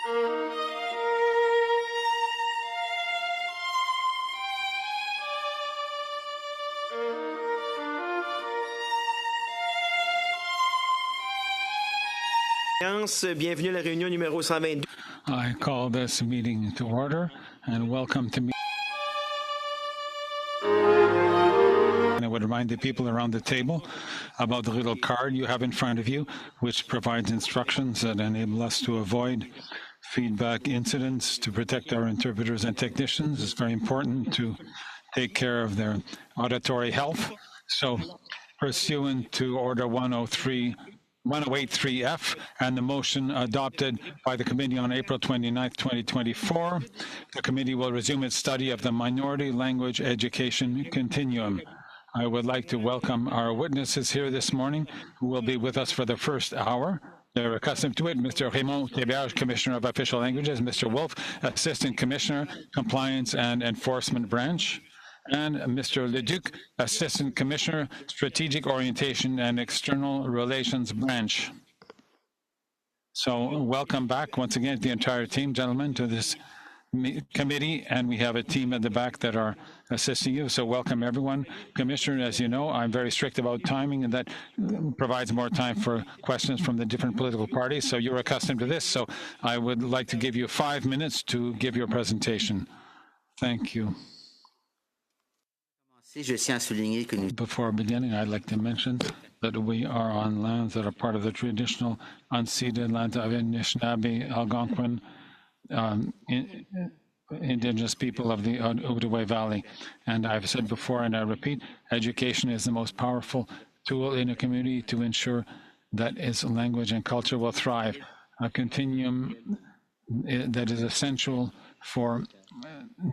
Bienvenue à la réunion numéro 122. I call this meeting to order and welcome to me. And I would remind the people around the table about the little card you have in front of you, which provides instructions that enable us to avoid feedback incidents, to protect our interpreters and technicians. It's very important to take care of their auditory health. So, pursuant to Order 1083F and the motion adopted by the committee on April 29, 2024, the committee will resume its study of the minority language education continuum. I would like to welcome our witnesses here this morning who will be with us for the first hour. They're accustomed to it. Mr. Raymond Théberge, Commissioner of Official Languages, Mr. Wolf, Assistant Commissioner, Compliance and Enforcement Branch, and Mr. Leduc, Assistant Commissioner, Strategic Orientation and External Relations Branch. So welcome back once again to the entire team, gentlemen, to this committee, and we have a team at the back that are assisting you, so welcome everyone. Commissioner, as you know, I'm very strict about timing, and that provides more time for questions from the different political parties, so you're accustomed to this, so I would like to give you 5 minutes to give your presentation. Thank you. Before beginning, I'd like to mention that we are on lands that are part of the traditional unceded lands of Anishinaabe, Algonquin, indigenous people of the Outaouais Valley. And I've said before, and I repeat, education is the most powerful tool in a community to ensure that its language and culture will thrive. A continuum that is essential for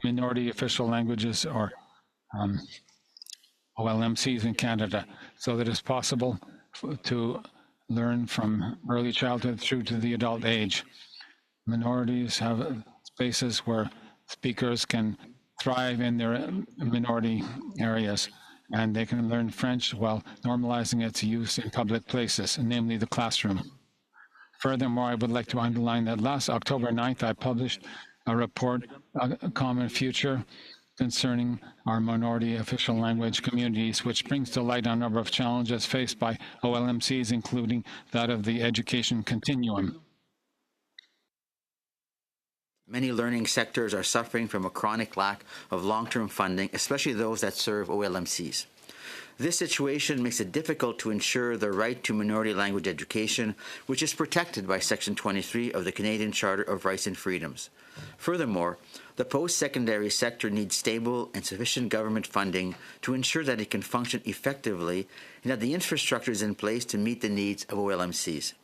minority official languages or OLMCs in Canada, so that it's possible to learn from early childhood through to the adult age. Minorities have spaces where speakers can thrive in their minority areas, and they can learn French while normalizing its use in public places, namely the classroom. Furthermore, I would like to underline that last October 9th, I published a report, A Common Future, concerning our minority official language communities, which brings to light a number of challenges faced by OLMCs, including that of the education continuum. Many learning sectors are suffering from a chronic lack of long-term funding, especially those that serve OLMCs. This situation makes it difficult to ensure the right to minority language education, which is protected by Section 23 of the Canadian Charter of Rights and Freedoms. Furthermore, the post-secondary sector needs stable and sufficient government funding to ensure that it can function effectively and that the infrastructure is in place to meet the needs of OLMCs.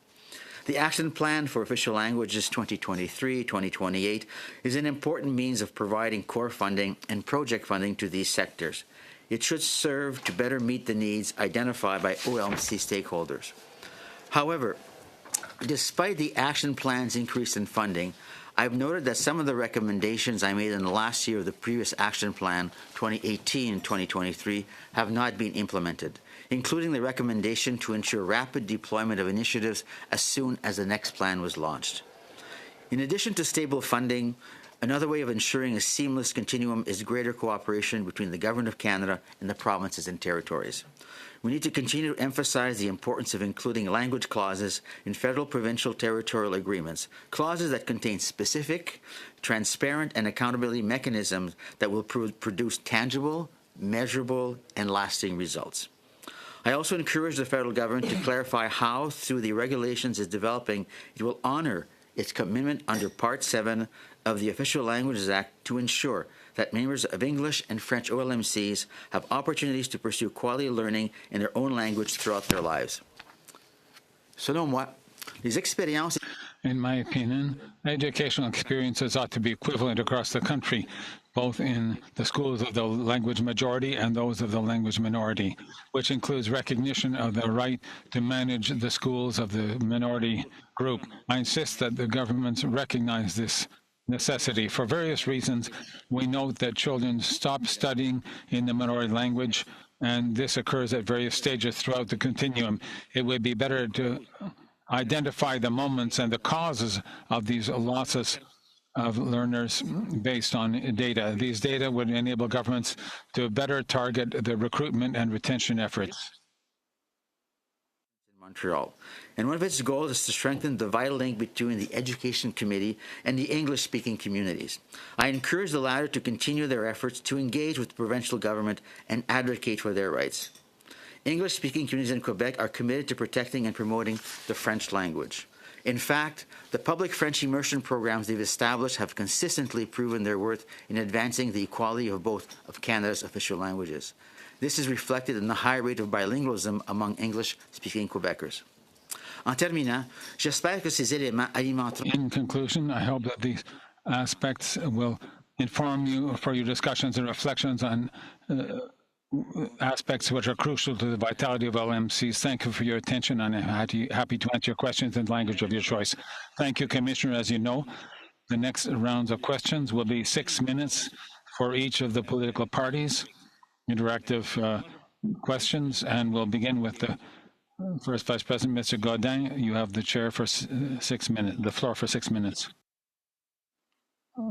The Action Plan for Official Languages 2023-2028 is an important means of providing core funding and project funding to these sectors. It should serve to better meet the needs identified by OLMC stakeholders. However, despite the Action Plan's increase in funding, I've noted that some of the recommendations I made in the last year of the previous Action Plan, 2018-2023, have not been implemented, including the recommendation to ensure rapid deployment of initiatives as soon as the next plan was launched. In addition to stable funding, another way of ensuring a seamless continuum is greater cooperation between the Government of Canada and the provinces and territories. We need to continue to emphasize the importance of including language clauses in federal, provincial, territorial agreements, clauses that contain specific, transparent, and accountability mechanisms that will produce tangible, measurable, and lasting results. I also encourage the federal government to clarify how, through the regulations it's developing, it will honor its commitment under Part 7 of the Official Languages Act to ensure that members of English and French OLMCs have opportunities to pursue quality learning in their own language throughout their lives. Selon moi, les expériences... In my opinion, educational experiences ought to be equivalent across the country, both in the schools of the language majority and those of the language minority, which includes recognition of the right to manage the schools of the minority group. I insist that the governments recognize this necessity. For various reasons, we note that children stop studying in the minority language, and this occurs at various stages throughout the continuum. It would be better to identify the moments and the causes of these losses of learners based on data. These data would enable governments to better target the recruitment and retention efforts. Montreal. And one of its goals is to strengthen the vital link between the Education Committee and the English-speaking communities. I encourage the latter to continue their efforts to engage with the provincial government and advocate for their rights. English-speaking communities in Quebec are committed to protecting and promoting the French language. In fact, the public French immersion programs they've established have consistently proven their worth in advancing the equality of both of Canada's official languages. This is reflected in the high rate of bilingualism among English-speaking Quebecers. En terminant, j'espère que ces éléments alimenteront... In conclusion, I hope that these aspects will inform you for your discussions and reflections on aspects which are crucial to the vitality of LMCs. Thank you for your attention, and I'm happy to answer your questions in the language of your choice. Thank you, Commissioner. As you know, the next rounds of questions will be 6 minutes for each of the political parties. Interactive questions, and we'll begin with the first Vice President, Mr. Godin. You have the chair for 6 minutes, the floor for 6 minutes.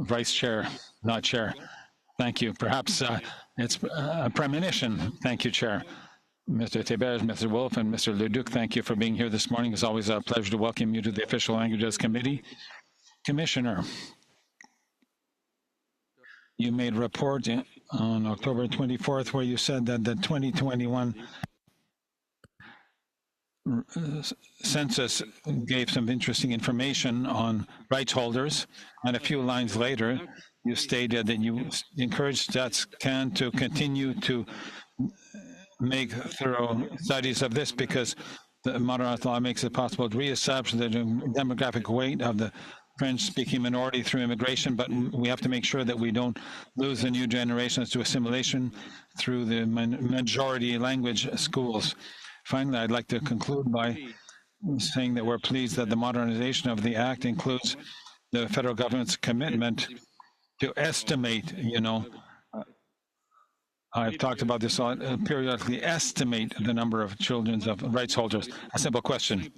Vice Chair, not Chair. Thank you. Perhaps it's a premonition. Thank you, Chair. Mr. Théberge, Mr. Wolf, and Mr. Leduc, thank you for being here this morning. It's always a pleasure to welcome you to the Official Languages Committee. Commissioner, you made a report on October 24th where you said that the 2021 census gave some interesting information on rights holders, and a few lines later you stated that you encouraged StatsCan to continue to make thorough studies of this because the modern law makes it possible to reestablish the demographic weight of the French-speaking minority through immigration, but we have to make sure that we don't lose the new generations to assimilation through the majority language schools. Finally, I'd like to conclude by saying that we're pleased that the modernization of the Act includes the federal government's commitment to estimate, I've talked about this periodically, estimate the number of children of rights holders. A simple question.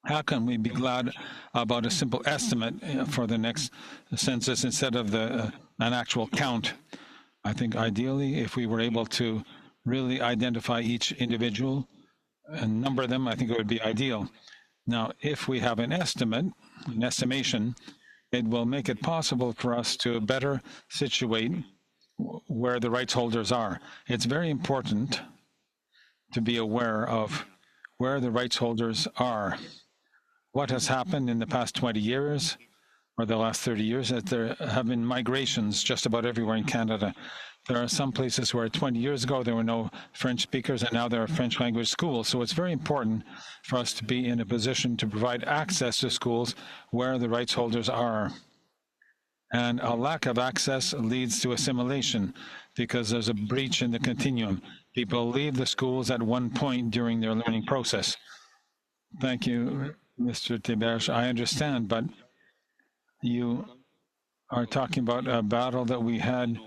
How can we be glad about a simple estimate for the next census instead of an actual count? I think ideally, if we were able to really identify each individual and number them, I think it would be ideal. Now, if we have an estimate, an estimation, it will make it possible for us to better situate where the rights holders are. It's very important to be aware of where the rights holders are. What has happened in the past 20 years or the last 30 years is that there have been migrations just about everywhere in Canada. There are some places where 20 years ago there were no French speakers and now there are French language schools. So it's very important for us to be in a position to provide access to schools where the rights holders are. And a lack of access leads to assimilation because there's a breach in the continuum. People leave the schools at one point during their learning process. Thank you, Mr. Théberge. I understand, but you are talking about a battle that we had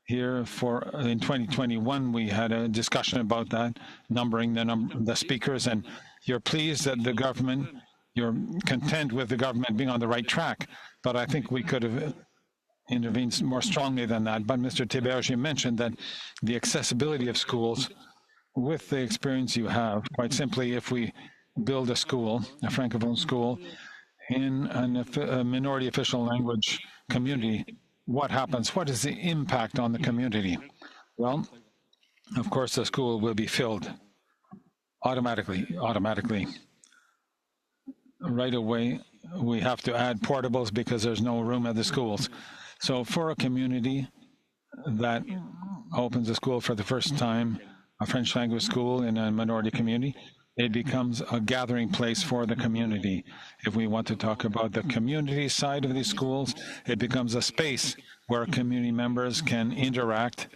here in 2021. We had a discussion about that, numbering the speakers, and you're pleased that the government, you're content with the government being on the right track, but I think we could have intervened more strongly than that. But Mr. Théberge, you mentioned that the accessibility of schools, with the experience you have, quite simply, if we build a school, a Francophone school, in a minority official language community, what happens? What is the impact on the community? Well, of course, the school will be filled automatically. Right away, we have to add portables because there's no room at the schools. So for a community that opens a school for the first time, a French language school in a minority community, it becomes a gathering place for the community. If we want to talk about the community side of these schools, it becomes a space where community members can interact,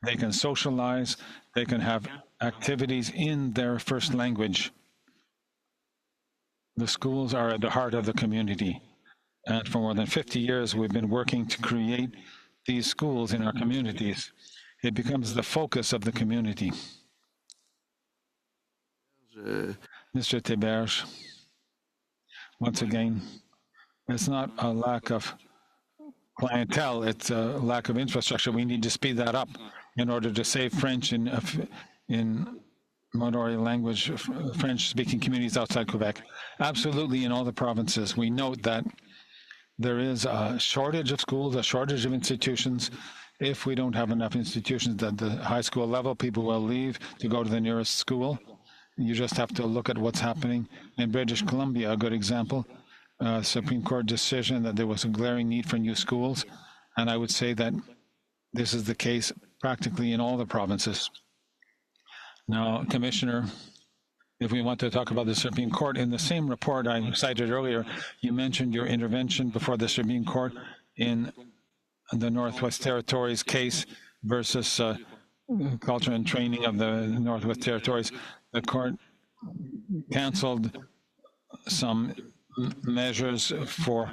they can socialize, they can have activities in their first language. The schools are at the heart of the community. And for more than 50 years, we've been working to create these schools in our communities. It becomes the focus of the community. Mr. Théberge, once again, it's not a lack of clientele, it's a lack of infrastructure. We need to speed that up in order to save French in minority language, French-speaking communities outside Quebec. Absolutely, in all the provinces, we note that there is a shortage of schools, a shortage of institutions. If we don't have enough institutions at the high school level, people will leave to go to the nearest school. You just have to look at what's happening in British Columbia, a good example. Supreme Court decision that there was a glaring need for new schools. And I would say that this is the case practically in all the provinces. Now, Commissioner, if we want to talk about the Supreme Court, in the same report I cited earlier, you mentioned your intervention before the Supreme Court in the Northwest Territories case versus culture and training of the Northwest Territories. The court canceled some measures for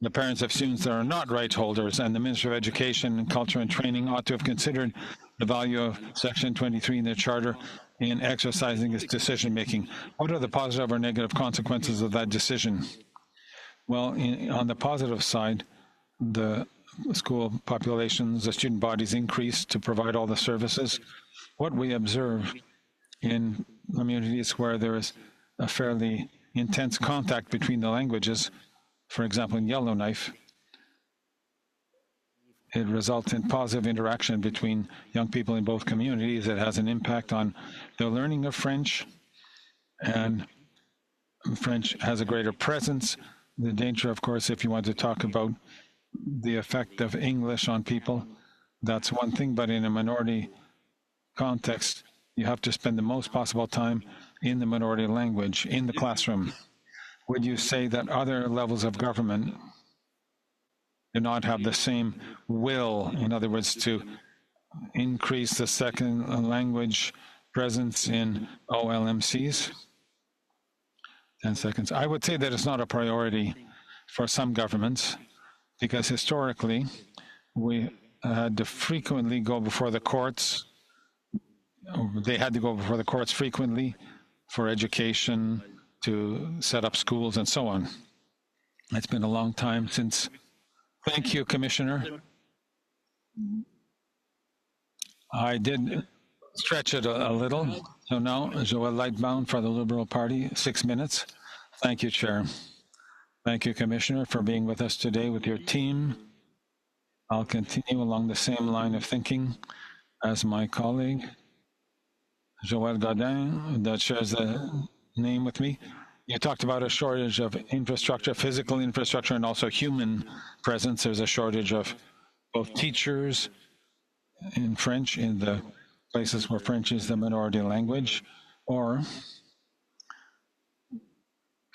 the parents of students that are not rights holders, and the Minister of Education, Culture and Training ought to have considered the value of Section 23 in the Charter in exercising its decision-making. What are the positive or negative consequences of that decision? Well, on the positive side, the school populations, the student bodies increased to provide all the services. What we observe in communities where there is a fairly intense contact between the languages, for example, in Yellowknife, it results in positive interaction between young people in both communities. It has an impact on the learning of French, and French has a greater presence. The danger, of course, if you want to talk about the effect of English on people, that's one thing, but in a minority context, you have to spend the most possible time in the minority language, in the classroom. Would you say that other levels of government do not have the same will, in other words, to increase the second language presence in OLMCs? 10 seconds. I would say that it's not a priority for some governments, because historically, we had to frequently go before the courts. They had to go before the courts frequently for education, to set up schools, and so on. It's been a long time since. Thank you, Commissioner. I did stretch it a little. So now, Joël Lightbound for the Liberal Party, 6 minutes. Thank you, Chair. Thank you, Commissioner, for being with us today with your team. I'll continue along the same line of thinking as my colleague, Joël Godin, that shares the name with me. You talked about a shortage of infrastructure, physical infrastructure, and also human presence. There's a shortage of both teachers in French in the places where French is the minority language, or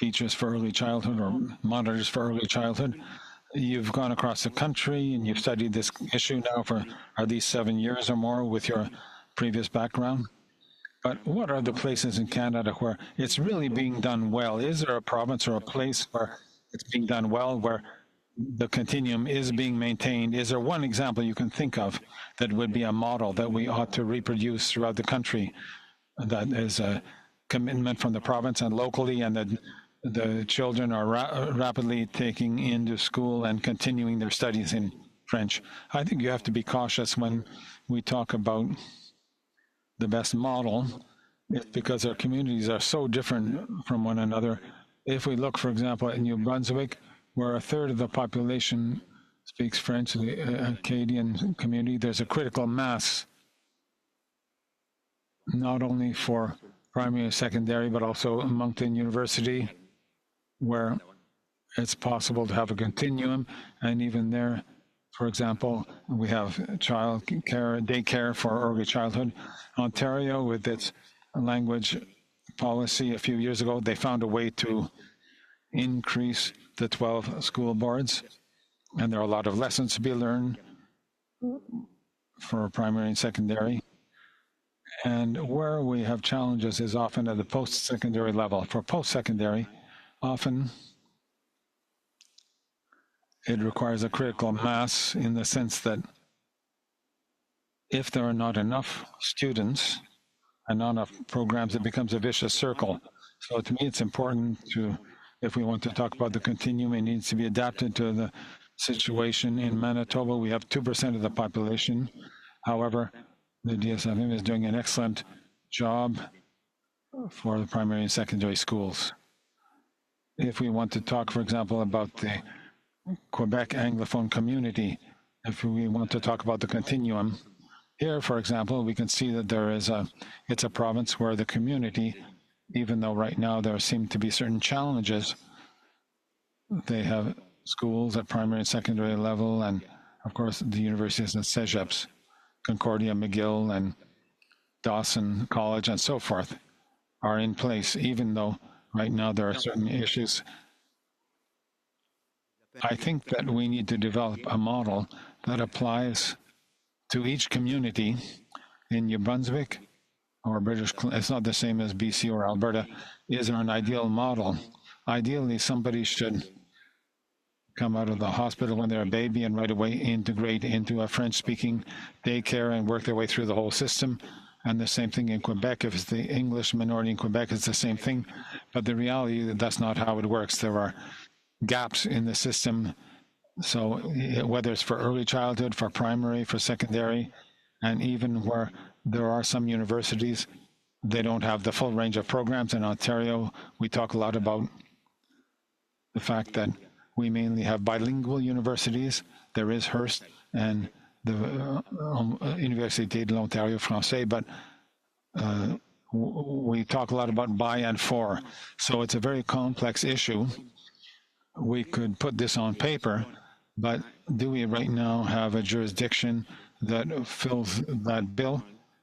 teachers for early childhood or monitors for early childhood. You've gone across the country and you've studied this issue now for at least 7 years or more with your previous background. But what are the places in Canada where it's really being done well? Is there a province or a place where it's being done well, where the continuum is being maintained? Is there one example you can think of that would be a model that we ought to reproduce throughout the country, that is a commitment from the province and locally, and that the children are rapidly taking into school and continuing their studies in French? I think you have to be cautious when we talk about the best model. It's because our communities are so different from one another. If we look, for example, at New Brunswick, where a third of the population speaks French, the Acadian community, there's a critical mass, not only for primary and secondary, but also Moncton University, where it's possible to have a continuum. And even there, for example, we have child care, daycare for early childhood. Ontario, with its language policy a few years ago, they found a way to increase the 12 school boards. And there are a lot of lessons to be learned for primary and secondary. And where we have challenges is often at the post-secondary level. For post-secondary, often it requires a critical mass in the sense that if there are not enough students and not enough programs, it becomes a vicious circle. So to me, it's important to If we want to talk about the continuum, it needs to be adapted to the situation in Manitoba. We have 2% of the population. However, the DSFM is doing an excellent job for the primary and secondary schools. If we want to talk, for example, about the Quebec Anglophone community, if we want to talk about the continuum, here, for example, we can see that it's a province where the community, even though right now there seem to be certain challenges, they have schools at primary and secondary level, and of course the universities and CEGEPs, Concordia, McGill, and Dawson College, and so forth, are in place, even though right now there are certain issues. I think that we need to develop a model that applies to each community in New Brunswick or British Columbia. It's not the same as BC or Alberta. Is there an ideal model? Ideally, somebody should come out of the hospital when they're a baby and right away integrate into a French-speaking daycare and work their way through the whole system. And the same thing in Quebec. If it's the English minority in Quebec, it's the same thing. But the reality is that's not how it works. There are gaps in the system. So whether it's for early childhood, for primary, for secondary, and even where there are some universities, they don't have the full range of programs. In Ontario, we talk a lot about the fact that we mainly have bilingual universities. There is Hearst and the Université de l'Ontario Français, but we talk a lot about bi and for. So it's a very complex issue. We could put this on paper, but do we right now have a jurisdiction that fills that bill?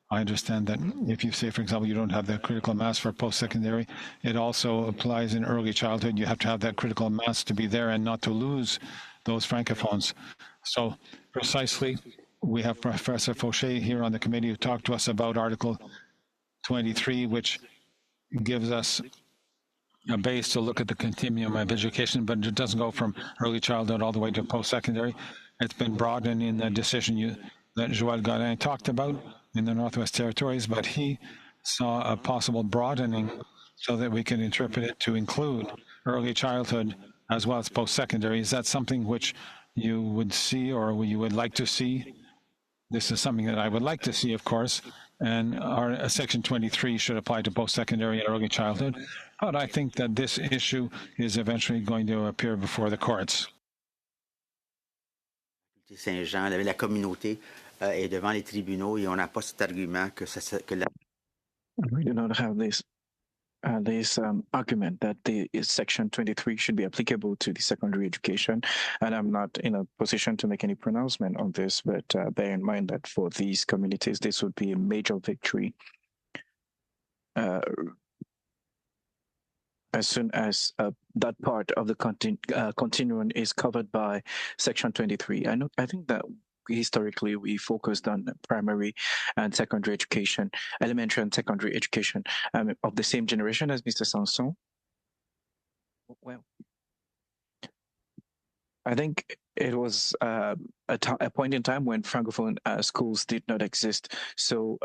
I understand that if you say, for example, you don't have the critical mass for post-secondary, it also applies in early childhood. You have to have that critical mass to be there and not to lose those francophones. So precisely, we have Professor Fauché here on the committee who talked to us about Article 23, which gives us a base to look at the continuum of education, but it doesn't go from early childhood all the way to post-secondary. It's been broadened in the decision that Joël Godin talked about in the Northwest Territories, but he saw a possible broadening so that we can interpret it to include early childhood as well as post-secondary. Is that something which you would see or you would like to see? This is something that I would like to see, of course, and our Section 23 should apply to post-secondary and early childhood. But I think that this issue is eventually going to appear before the courts. Saint-Jean, la communauté est devant les tribunaux et on n'a pas cet argument que We do not have this argument that the Section 23 should be applicable to the secondary education, and I'm not in a position to make any pronouncement on this, but bear in mind that for these communities, this would be a major victory. As soon as that part of the continuum is covered by Section 23. I think that historically we focused on primary and secondary education, elementary and secondary education of the same generation as Mr. Sanson. Well, I think it was a point in time when Francophone schools did not exist. So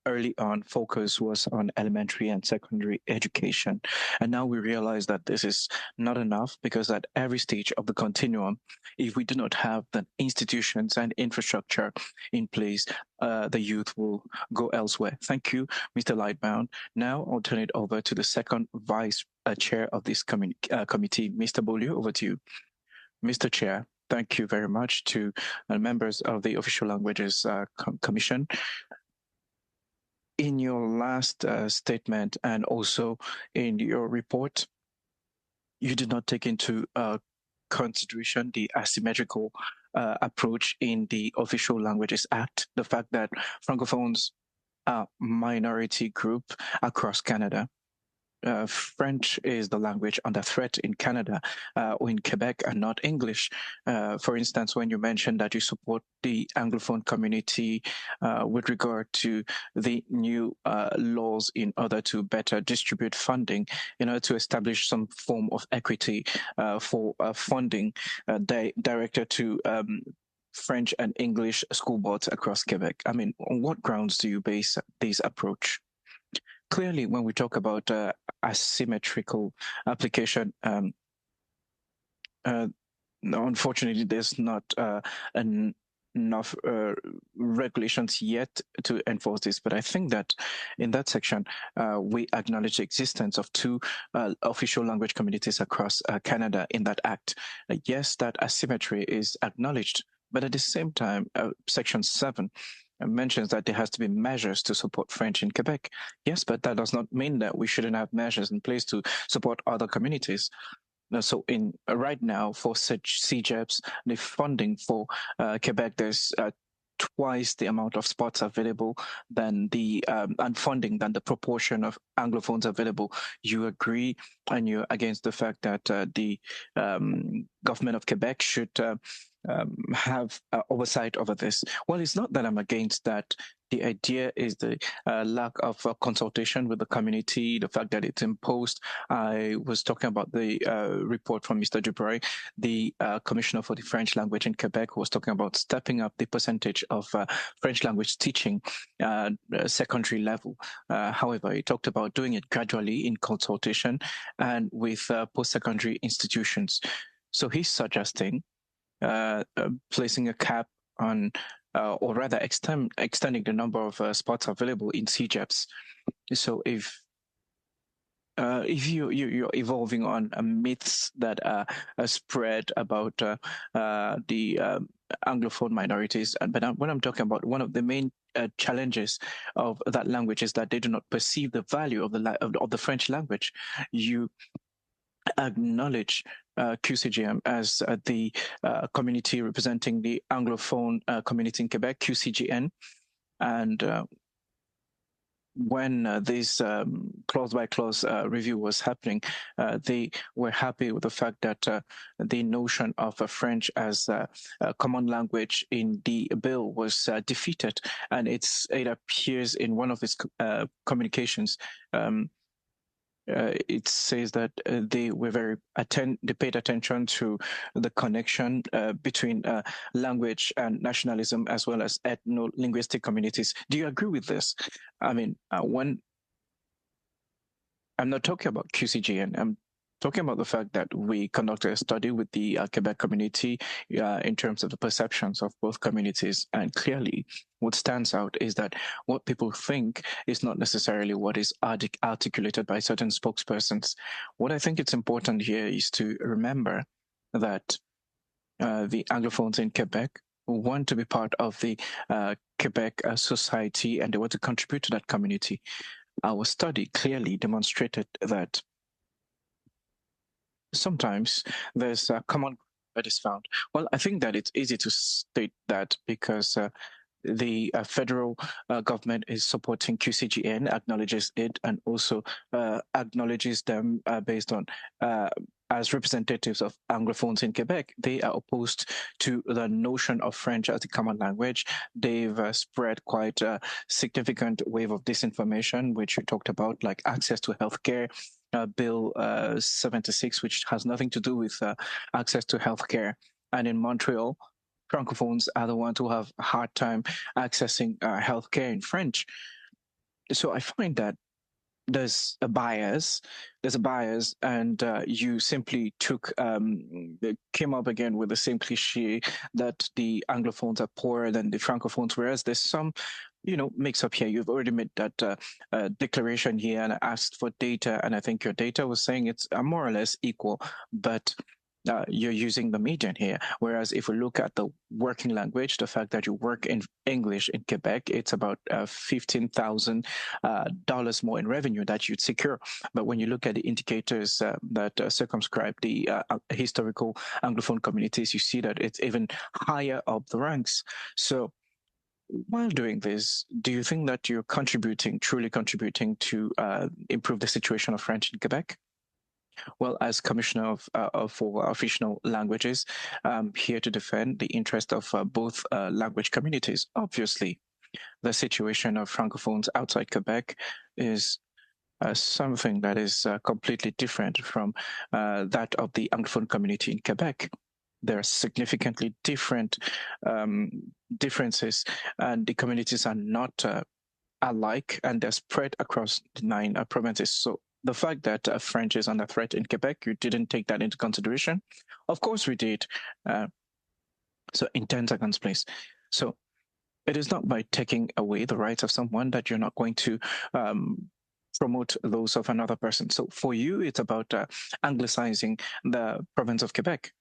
early on, focus was on elementary and secondary education. And now we realize that this is not enough because at every stage of the continuum, if we do not have the institutions and infrastructure in place, the youth will go elsewhere. Thank you, Mr. Lightbound. Now I'll turn it over to the second vice chair of this committee, Mr. Beaulieu, over to you. Mr. Chair, thank you very much to members of the Official Languages Commission. In your last statement and also in your report, you did not take into consideration the asymmetrical approach in the Official Languages Act, the fact that Francophones are a minority group across Canada. French is the language under threat in Canada or in Quebec and not English. For instance, when you mentioned that you support the Anglophone community with regard to the new laws in order to better distribute funding, in order to establish some form of equity for funding directed to French and English school boards across Quebec. I mean, on what grounds do you base this approach? clearly, when we talk about asymmetrical application, unfortunately, there's not enough regulations yet to enforce this. But I think that in that section, we acknowledge the existence of two official language communities across Canada in that act. Yes, that asymmetry is acknowledged, but at the same time, Section 7 mentions that there has to be measures to support French in Quebec. Yes, but that does not mean that we shouldn't have measures in place to support other communities. So in right now for such CEGEPs, the funding for Quebec, there's twice the amount of spots available than the and funding than the proportion of Anglophones available. You agree, and you're against the fact that the government of Quebec should have oversight over this. Well, it's not that I'm against that. The idea is the lack of consultation with the community, the fact that it's imposed. I was talking about the report from Mr. Dubreuil, the commissioner for the French language in Quebec, who was talking about stepping up the percentage of French language teaching secondary level. However, he talked about doing it gradually in consultation and with post-secondary institutions. So he's suggesting placing a cap on, or rather extending the number of spots available in CEGEPs. So if you're evolving on myths that are spread about the Anglophone minorities, but when I'm talking about one of the main challenges of that language is that they do not perceive the value of the French language. You acknowledge QCGM as the community representing the Anglophone community in Quebec, QCGN. And when this clause-by-clause review was happening, they were happy with the fact that the notion of French as a common language in the bill was defeated. And it appears in one of its communications. It says that they paid attention to the connection between language and nationalism as well as ethno-linguistic communities. Do you agree with this? I mean, when I'm not talking about QCGN, I'm talking about the fact that we conducted a study with the Quebec community in terms of the perceptions of both communities. And clearly, what stands out is that what people think is not necessarily what is articulated by certain spokespersons. What I think it's important here is to remember that the Anglophones in Quebec want to be part of the Quebec society and they want to contribute to that community. Our study clearly demonstrated that sometimes there's a common that is found. Well, I think that it's easy to state that because the federal government is supporting QCGN, acknowledges it, and also acknowledges them based on as representatives of Anglophones in Quebec. They are opposed to the notion of French as a common language. They've spread quite a significant wave of disinformation, which we talked about, like access to healthcare, Bill 76, which has nothing to do with access to healthcare. And in Montreal, Francophones are the ones who have a hard time accessing healthcare in French. So I find that there's a bias, and you simply came up again with the same cliche that the Anglophones are poorer than the Francophones, whereas there's some mix up here. You've already made that declaration here, and I asked for data, and I think your data was saying it's more or less equal, but you're using the median here. Whereas if we look at the working language, the fact that you work in English in Quebec, it's about $15,000 more in revenue that you'd secure. But when you look at the indicators that circumscribe the historical Anglophone communities, you see that it's even higher up the ranks. So while doing this, do you think that you're truly contributing to improve the situation of French in Quebec? Well, as Commissioner for Official Languages, I'm here to defend the interest of both language communities. Obviously, the situation of Francophones outside Quebec is something that is completely different from that of the Anglophone community in Quebec. There are significantly different differences, and the communities are not alike, and they're spread across the 9 provinces. So the fact that French is under threat in Quebec, you didn't take that into consideration. Of course, we did. So in 10 seconds, please. So it is not by taking away the rights of someone that you're not going to promote those of another person. So for you, it's about anglicizing the province of Quebec.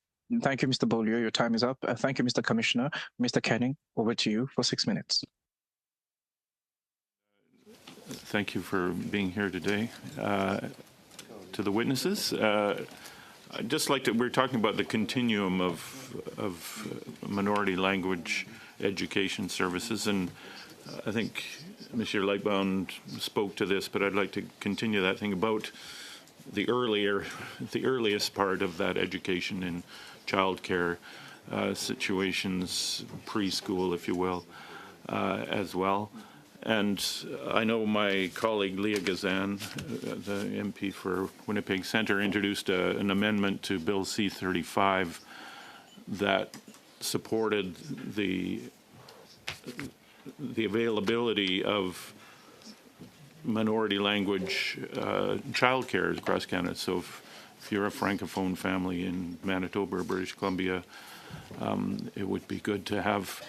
Thank you, Mr. Beaulieu. Your time is up. Thank you, Mr. Commissioner. Mr. Canning, over to you for 6 minutes. Thank you for being here today. To the witnesses, I'd just like to, we're talking about the continuum of minority language education services, and I think Monsieur Lightbound spoke to this, but I'd like to continue that thing about the earliest part of that education in childcare situations, preschool, if you will, as well. And I know my colleague Leah Gazan, the MP for Winnipeg Centre, introduced an amendment to Bill C-35 that supported the availability of minority language childcare across Canada. So if you're a Francophone family in Manitoba or British Columbia, it would be good to have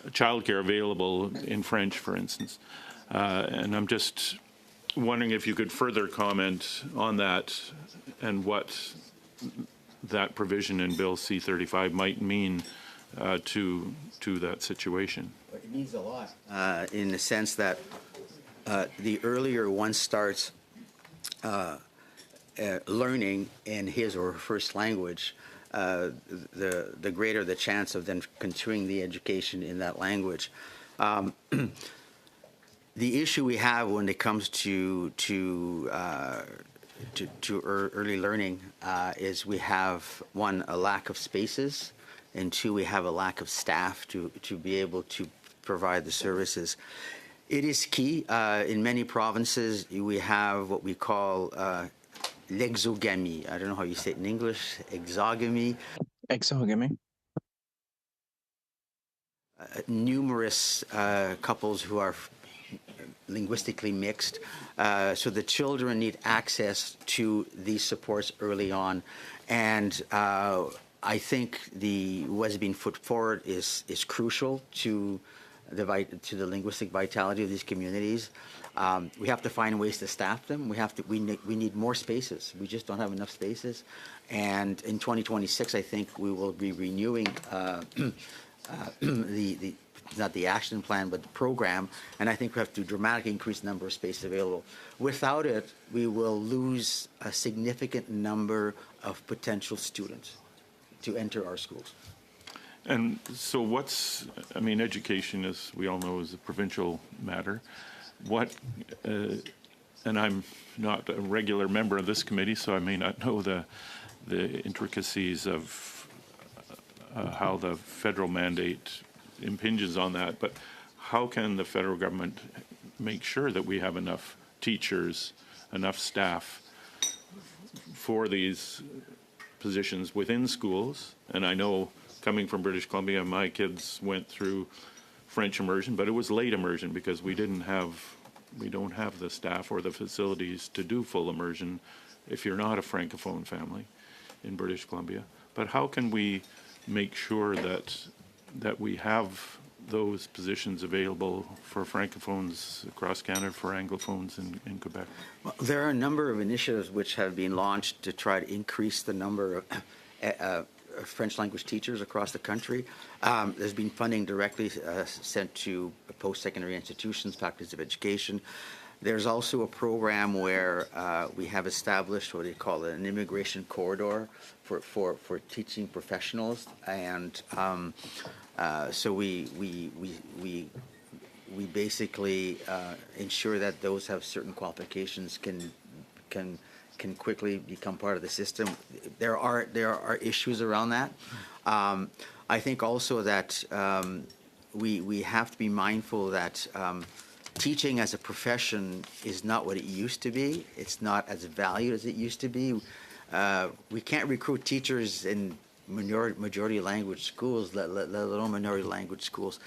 childcare available in French, for instance. And I'm just wondering if you could further comment on that and what that provision in Bill C-35 might mean to that situation. It means a lot in the sense that the earlier one starts learning in his or her first language, the greater the chance of then continuing the education in that language. The issue we have when it comes to early learning is we have, one, a lack of spaces, and two, we have a lack of staff to be able to provide the services. It is key. In many provinces, we have what we call l'exogamie. I don't know how you say it in English. Exogamy. Exogamy. Numerous couples who are linguistically mixed. So the children need access to these supports early on. And I think what's being put forward is crucial to the linguistic vitality of these communities. We have to find ways to staff them. We need more spaces. We just don't have enough spaces. And in 2026, I think we will be renewing not the action plan, but the program. And I think we have to dramatically increase the number of spaces available. Without it, we will lose a significant number of potential students to enter our schools. And so education, as we all know, is a provincial matter. And I'm not a regular member of this committee, so I may not know the intricacies of how the federal mandate impinges on that, but how can the federal government make sure that we have enough teachers, enough staff for these positions within schools? And I know, coming from British Columbia, my kids went through French immersion, but it was late immersion because we don't have the staff or the facilities to do full immersion if you're not a Francophone family in British Columbia. But how can we make sure that we have those positions available for Francophones across Canada, for Anglophones in Quebec? Well, there are a number of initiatives which have been launched to try to increase the number of French language teachers across the country. There's been funding directly sent to post-secondary institutions, faculties of education. There's also a program where we have established what they call an immigration corridor for teaching professionals, and so we basically ensure that those have certain qualifications can quickly become part of the system. There are issues around that. I think also that we have to be mindful that teaching as a profession is not what it used to be. It's not as valued as it used to be. We can't recruit teachers in majority language schools, let alone minority language schools.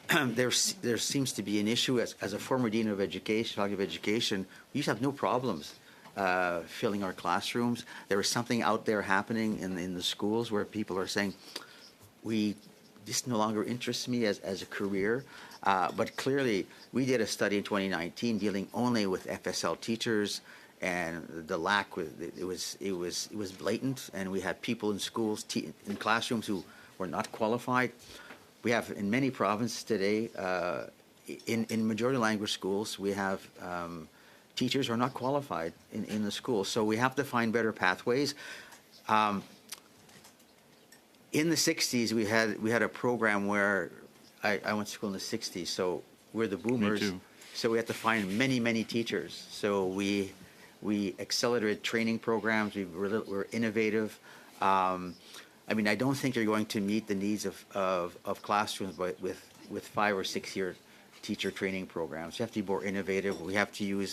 There seems to be an issue as a former dean of education, faculty of education. We used to have no problems filling our classrooms. There was something out there happening in the schools where people are saying, this no longer interests me as a career. But clearly, we did a study in 2019 dealing only with FSL teachers, and the lack it was blatant. And we had people in schools, in classrooms, who were not qualified. We have in many provinces today, in majority language schools, we have teachers who are not qualified in the schools. So we have to find better pathways. In the 60s, we had a program where I went to school in the 60s, so we're the boomers. Me too. So we had to find many teachers. So we accelerated training programs. We're innovative. I mean, I don't think you're going to meet the needs of classrooms with 5 or 6 year teacher training programs. You have to be more innovative. We have to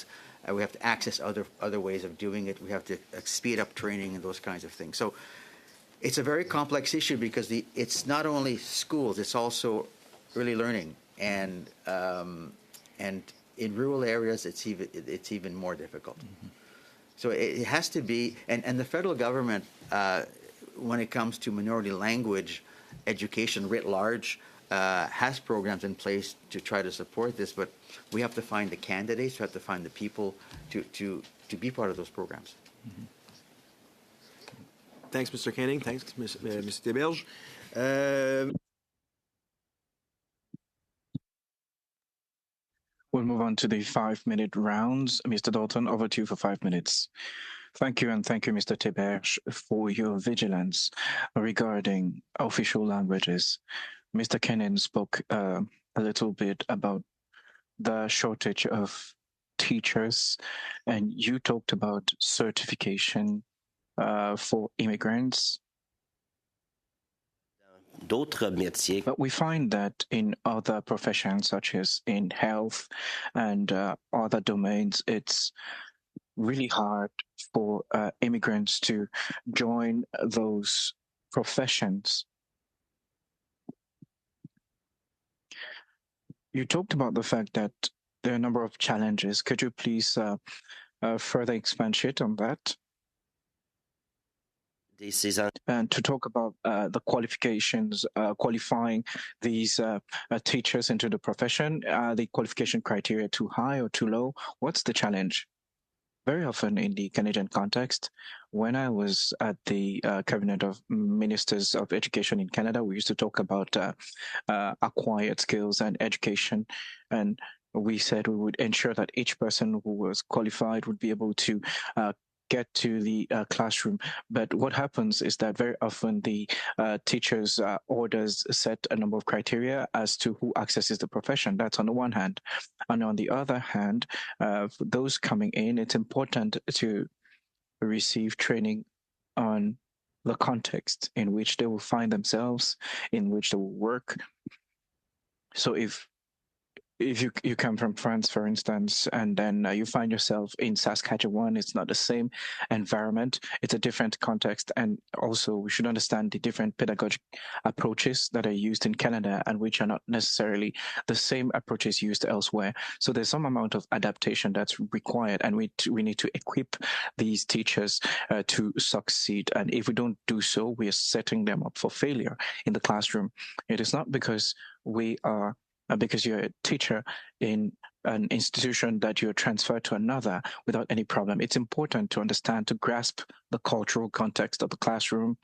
access other ways of doing it. We have to speed up training and those kinds of things. So it's a very complex issue because it's not only schools, it's also early learning, and in rural areas it's even more difficult. Mm-hmm. So it has to be, and the federal government, when it comes to minority language education writ large, has programs in place to try to support this, but we have to find the candidates, we have to find the people to be part of those programs. Mm-hmm. Thanks, Mr. Canning. Thanks, Mr. Theberge. We'll move on to the 5-minute rounds. Mr. Dalton, over to you for 5 minutes. Thank you, and thank you, Mr. Theberge, for your vigilance regarding official languages. Mr. Canning spoke a little bit about the shortage of teachers, and you talked about certification for immigrants. D'autres métiers. But we find that in other professions, such as in health and other domains, it's really hard for immigrants to join those professions. You talked about the fact that there are a number of challenges. Could you please further expatiate on that? And to talk about the qualifications, qualifying these teachers into the profession, are the qualification criteria too high or too low? What's the challenge? Very often in the Canadian context, when I was at the Cabinet of Ministers of Education in Canada, we used to talk about acquired skills and education, and we said we would ensure that each person who was qualified would be able to get to the classroom. But what happens is that very often the teachers' orders set a number of criteria as to who accesses the profession. That's on the one hand. And on the other hand, for those coming in, it's important to receive training on the context in which they will find themselves, in which they will work. So if you come from France, for instance, and then you find yourself in Saskatchewan, it's not the same environment. It's a different context. And also we should understand the different pedagogic approaches that are used in Canada and which are not necessarily the same approaches used elsewhere. So there's some amount of adaptation that's required, and we need to equip these teachers to succeed. And if we don't do so, we are setting them up for failure in the classroom. It is not because because you're a teacher in an institution that you're transferred to another without any problem. It's important to understand, to grasp the cultural context of the classroom.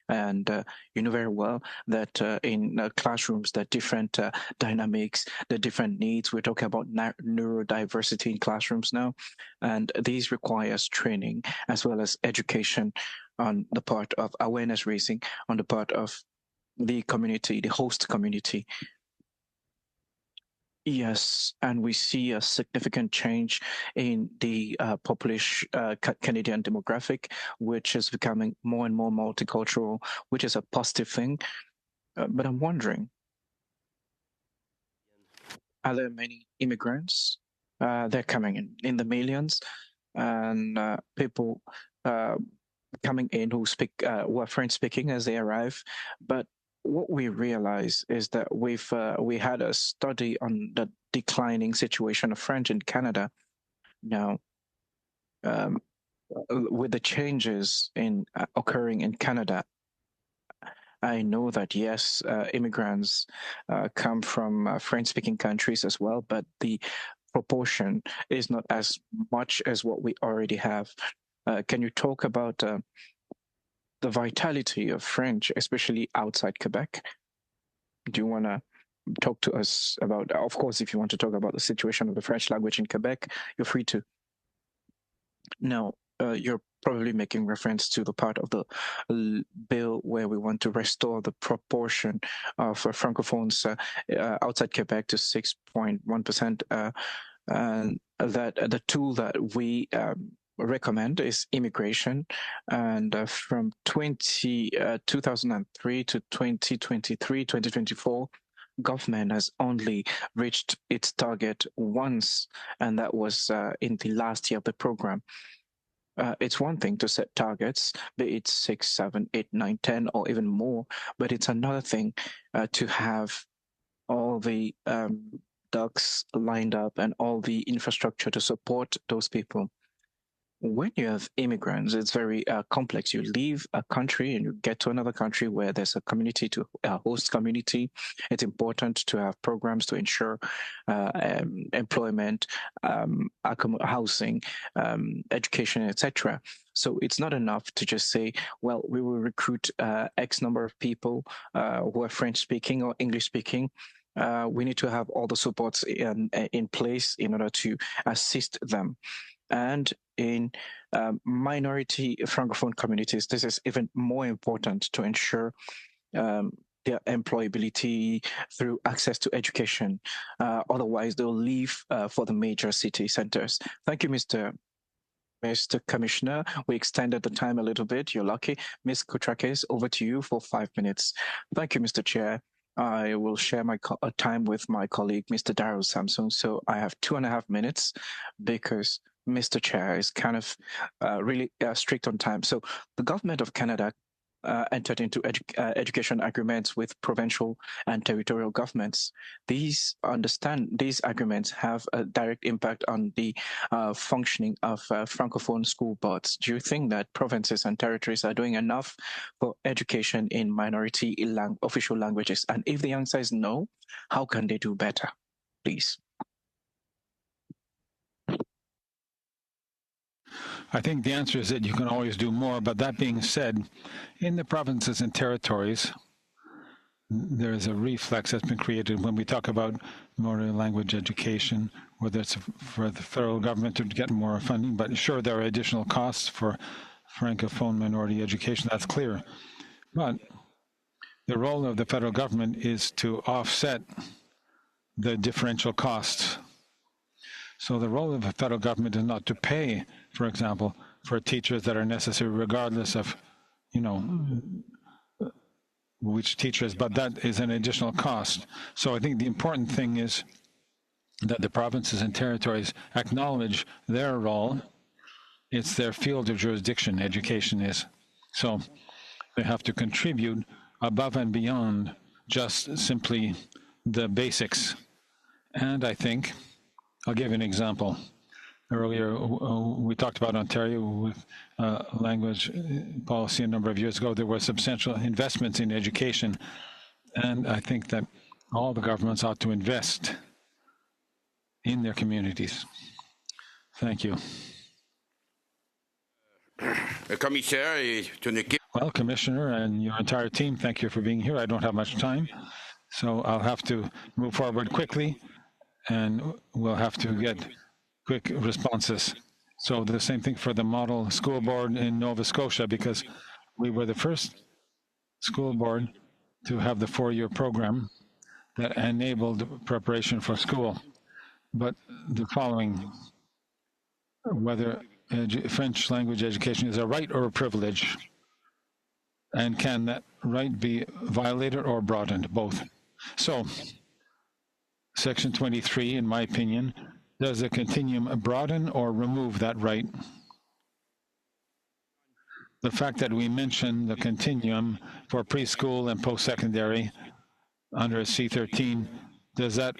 And you know very well that in classrooms, there are different dynamics, there are different needs. We're talking about neurodiversity in classrooms now. And these requires training as well as education on the part of awareness raising, on the part of the community, the host community. Yes, and we see a significant change in the population, Canadian demographic, which is becoming more and more multicultural, which is a positive thing. But I'm wondering, are there many immigrants? They're coming in the millions, and people coming in who are French speaking as they arrive. But what we realize is that we had a study on the declining situation of French in Canada. Now, with the changes in occurring in Canada, I know that yes, immigrants come from French-speaking countries as well, but the proportion is not as much as what we already have. Can you talk about the vitality of French, especially outside Quebec? Do you want to talk to us about, of course, if you want to talk about the situation of the French language in Quebec, you're free to. Now, you're probably making reference to the part of the bill where we want to restore the proportion of francophones outside Quebec to 6.1%. And that the tool that we recommend is immigration. And from 2003 to 2023, 2024, government has only reached its target once, and that was in the last year of the program. It's one thing to set targets, be it 6, 7, 8, 9, 10, or even more, but it's another thing to have all the ducks lined up and all the infrastructure to support those people. When you have immigrants, it's very complex. You leave a country and you get to another country where there's a community to host community. It's important to have programs to ensure employment, housing, education, etc. So it's not enough to just say, well, we will recruit X number of people who are French speaking or English speaking. We need to have all the supports in place in order to assist them. And in minority Francophone communities, this is even more important to ensure their employability through access to education. Otherwise, they'll leave for the major city centers. Thank you, Mr. Commissioner. We extended the time a little bit. You're lucky. Ms. Koutrakis, over to you for 5 minutes. Thank you, Mr. Chair. I will share my time with my colleague, Mr. Daryl Samson. So I have 2.5 minutes because Mr. Chair is kind of really strict on time. So the government of Canada entered into education agreements with provincial and territorial governments. These agreements have a direct impact on the functioning of Francophone school boards. Do you think that provinces and territories are doing enough for education in minority official languages? And if the answer is no, how can they do better? Please. I think the answer is that you can always do more. But that being said, in the provinces and territories, there is a reflex that's been created when we talk about minority language education, whether it's for the federal government to get more funding. But sure, there are additional costs for Francophone minority education. That's clear. But the role of the federal government is to offset the differential costs. So the role of the federal government is not to pay, for example, for teachers that are necessary regardless of, which teachers, but that is an additional cost. So I think the important thing is that the provinces and territories acknowledge their role. It's their field of jurisdiction, education is. So they have to contribute above and beyond just simply the basics. And I think, I'll give you an example. Earlier, we talked about Ontario with language policy a number of years ago. There were substantial investments in education, and I think that all the governments ought to invest in their communities. Thank you. Well, Commissioner and your entire team, thank you for being here. I don't have much time, so I'll have to move forward quickly, and we'll have to get quick responses. So the same thing for the model school board in Nova Scotia, because we were the first school board to have the 4-year program that enabled preparation for school. But the following, whether French language education is a right or a privilege, and can that right be violated or broadened? Both. So Section 23, in my opinion, does the continuum broaden or remove that right? the fact that we mention the continuum for preschool and post-secondary under C13, does that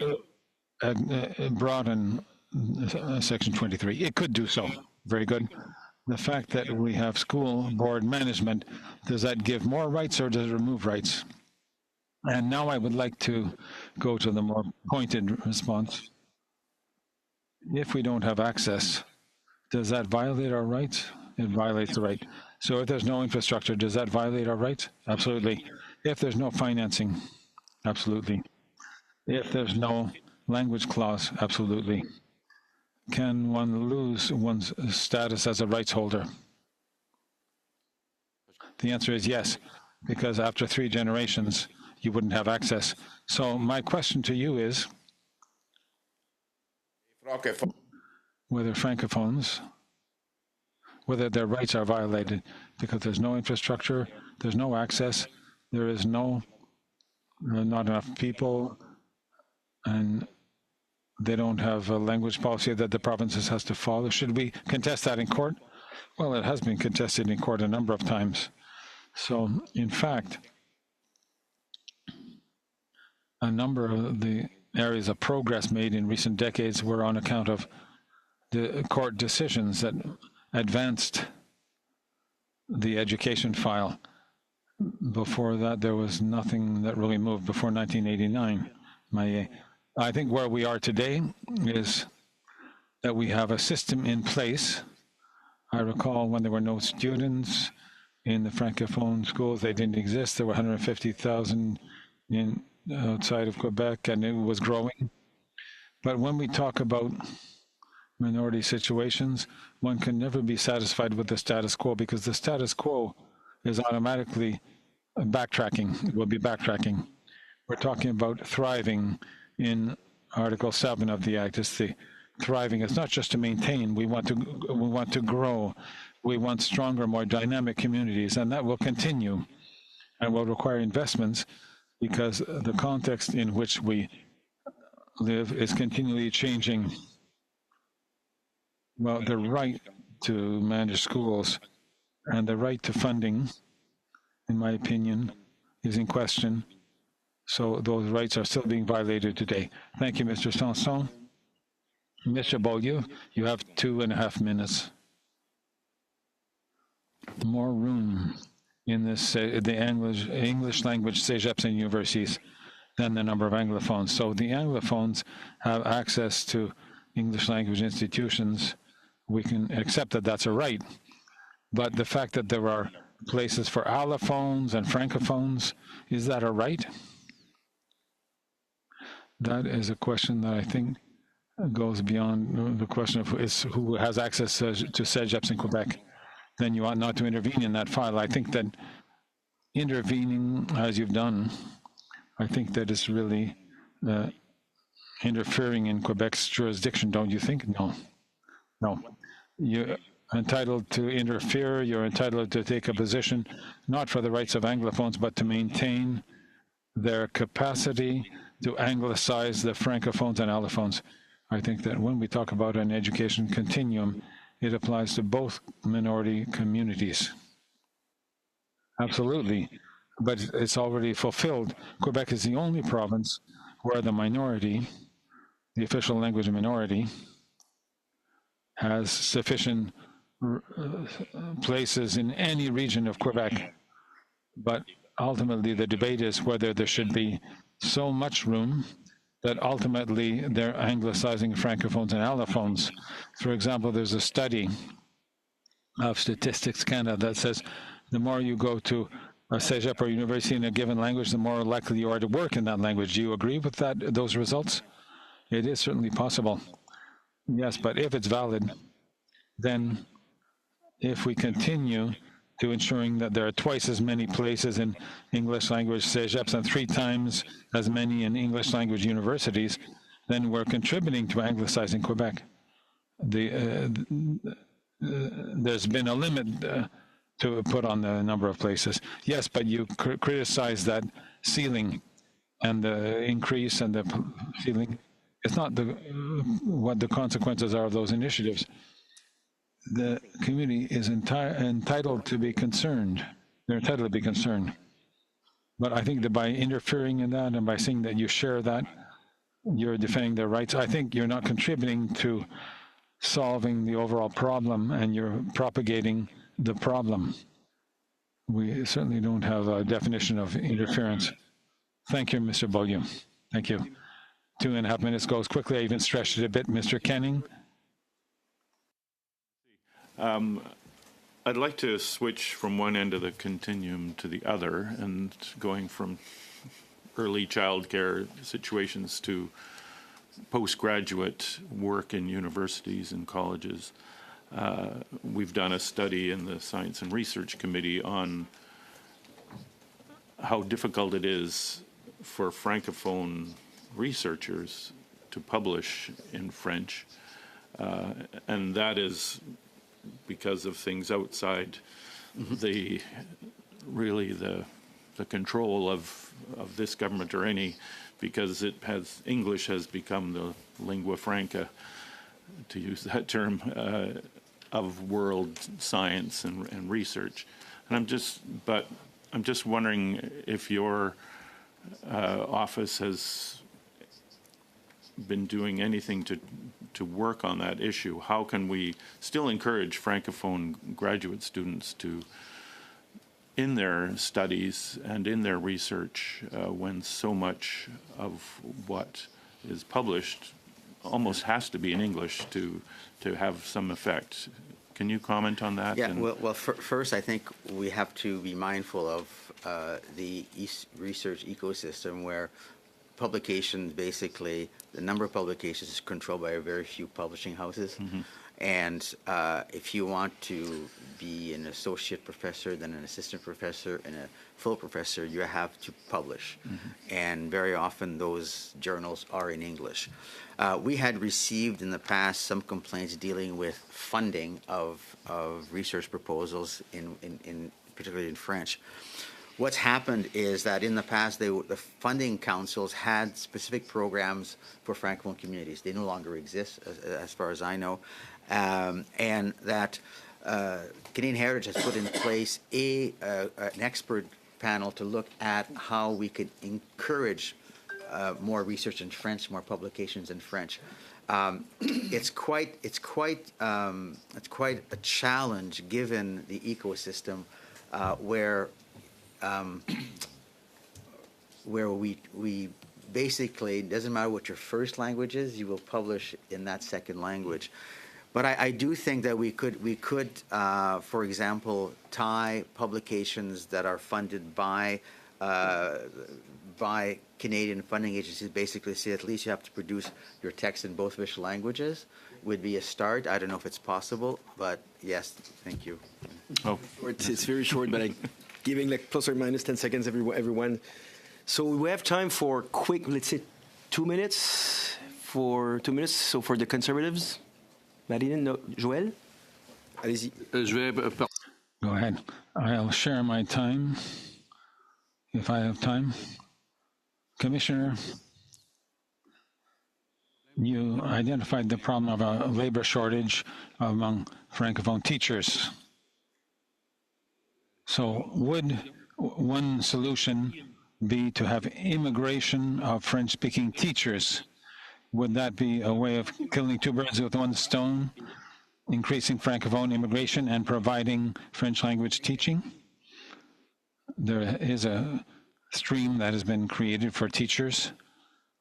broaden Section 23? It could do so. Very good. The fact that we have school board management, does that give more rights or does it remove rights? And now I would like to go to the more pointed response. If we don't have access, does that violate our rights? It violates the right. So if there's no infrastructure, does that violate our rights? Absolutely. If there's no financing, absolutely. If there's no language clause, absolutely. Can one lose one's status as a rights holder? The answer is yes, because after 3 generations, you wouldn't have access. So my question to you is whether francophones, whether their rights are violated because there's no infrastructure, there's no access, there is not enough people, and they don't have a language policy that the provinces has to follow. Should we contest that in court? Well, it has been contested in court a number of times. So, in fact, a number of the areas of progress made in recent decades were on account of the court decisions that advanced the education file. Before that, there was nothing that really moved before 1989. I think where we are today is that we have a system in place. I recall when there were no students in the Francophone schools, they didn't exist. There were 150,000 outside of Quebec, and it was growing. But when we talk about minority situations, one can never be satisfied with the status quo, because the status quo is automatically backtracking. It will be backtracking. We're talking about thriving in Article 7 of the Act. It's the thriving. It's not just to maintain. We want to grow. We want stronger, more dynamic communities, and that will continue and will require investments, because the context in which we live is continually changing. Well, the right to manage schools and the right to funding, in my opinion, is in question. So those rights are still being violated today. Thank you, Mr. Sanson. Mr. Beaulieu, you have 2.5 minutes. More room in this, the English language cégeps and universities than the number of Anglophones. So the Anglophones have access to English language institutions. We can accept that that's a right. But the fact that there are places for allophones and francophones, is that a right? That is a question that I think goes beyond the question of who has access to cégeps in Quebec. Then you ought not to intervene in that file. I think that intervening, as you've done, I think that is really interfering in Quebec's jurisdiction, don't you think? No. No. You're entitled to interfere, you're entitled to take a position, not for the rights of Anglophones, but to maintain their capacity to anglicize the Francophones and allophones. I think that when we talk about an education continuum, it applies to both minority communities. Absolutely, but it's already fulfilled. Quebec is the only province where the minority, the official language minority, has sufficient places in any region of Quebec. But ultimately, the debate is whether there should be so much room that ultimately they're anglicizing Francophones and allophones. For example, there's a study of Statistics Canada that says the more you go to a cégep or university in a given language, the more likely you are to work in that language. Do you agree with that? Those results? It is certainly possible. Yes, but if it's valid, then if we continue to ensuring that there are twice as many places in English language cégeps and 3 times as many in English language universities, then we're contributing to anglicizing Quebec. There's been a limit to put on the number of places. Yes, but you criticize that ceiling and the increase and the ceiling. It's not what the consequences are of those initiatives. the community is entitled to be concerned. They're entitled to be concerned. But I think that by interfering in that and by saying that you share that, you're defending their rights. I think you're not contributing to solving the overall problem, and you're propagating the problem. We certainly don't have a definition of interference. Thank you, Mr. Beaulieu. Thank you. 2.5 minutes goes quickly. I even stretched it a bit. Mr. Kenning? I'd like to switch from one end of the continuum to the other, and going from early childcare situations to postgraduate work in universities and colleges. We've done a study in the Science and Research Committee on how difficult it is for Francophone researchers to publish in French, and that is because of things outside the control of this government or any, because English has become the lingua franca, to use that term, of world science and research. And I'm just wondering if your office has been doing anything to work on that issue. How can we still encourage Francophone graduate students to, in their studies and in their research, when so much of what is published almost has to be in English to have some effect? Can you comment on that? Yeah, well, first, I think we have to be mindful of the research ecosystem, where publications, basically, the number of publications is controlled by a very few publishing houses. And if you want to be an associate professor, then an assistant professor, and a full professor, you have to publish. And very often those journals are in English. We had received in the past some complaints dealing with funding of research proposals, particularly in French. What's happened is that in the past, the funding councils had specific programs for Francophone communities. They no longer exist, as far as I know. And that Canadian Heritage has put in place an expert panel to look at how we could encourage more research in French, more publications in French. It's quite a challenge given the ecosystem where we basically, it doesn't matter what your first language is, you will publish in that second language. But I do think that we could, for example, tie publications that are funded by Canadian funding agencies, basically say at least you have to produce your text in both official languages, would be a start. I don't know if it's possible, but yes, thank you. Oh, It's very short, but I'm giving like plus or minus 10 seconds everyone. So we have time for quick, let's say 2 minutes. So for the Conservatives, Marine, no, Joël, allez-y. Go ahead. I'll share my time if I have time. Commissioner, you identified the problem of a labor shortage among Francophone teachers. So would one solution be to have immigration of French-speaking teachers? Would that be a way of killing two birds with one stone, increasing Francophone immigration and providing French language teaching? There is a stream that has been created for teachers,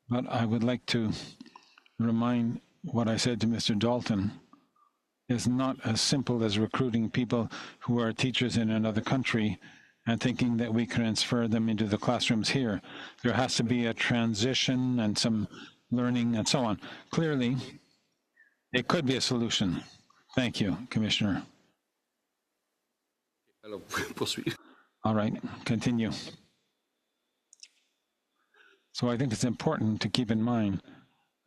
but I would like to remind what I said to Mr. Dalton is not as simple as recruiting people who are teachers in another country and thinking that we can transfer them into the classrooms here. There has to be a transition and some learning and so on. Clearly, it could be a solution. Thank you, Commissioner. All right, continue. So I think it's important to keep in mind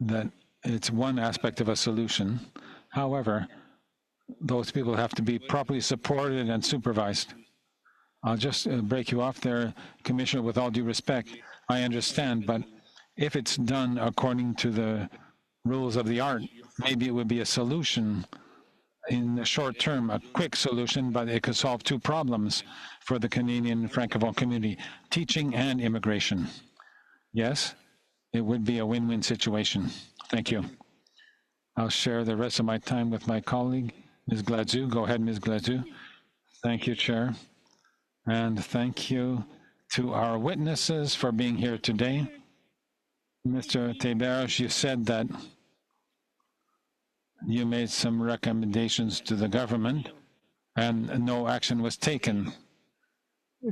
that it's one aspect of a solution. However, those people have to be properly supported and supervised. I'll just break you off there, Commissioner, with all due respect. I understand, but if it's done according to the rules of the art, maybe it would be a solution in the short term, a quick solution, but it could solve two problems for the Canadian Francophone community, teaching and immigration. Yes, it would be a win-win situation. Thank you. I'll share the rest of my time with my colleague, Ms. Gladue. Go ahead, Ms. Gladue. Thank you, Chair. And thank you to our witnesses for being here today. Mr. Théberge, you said that you made some recommendations to the government and no action was taken.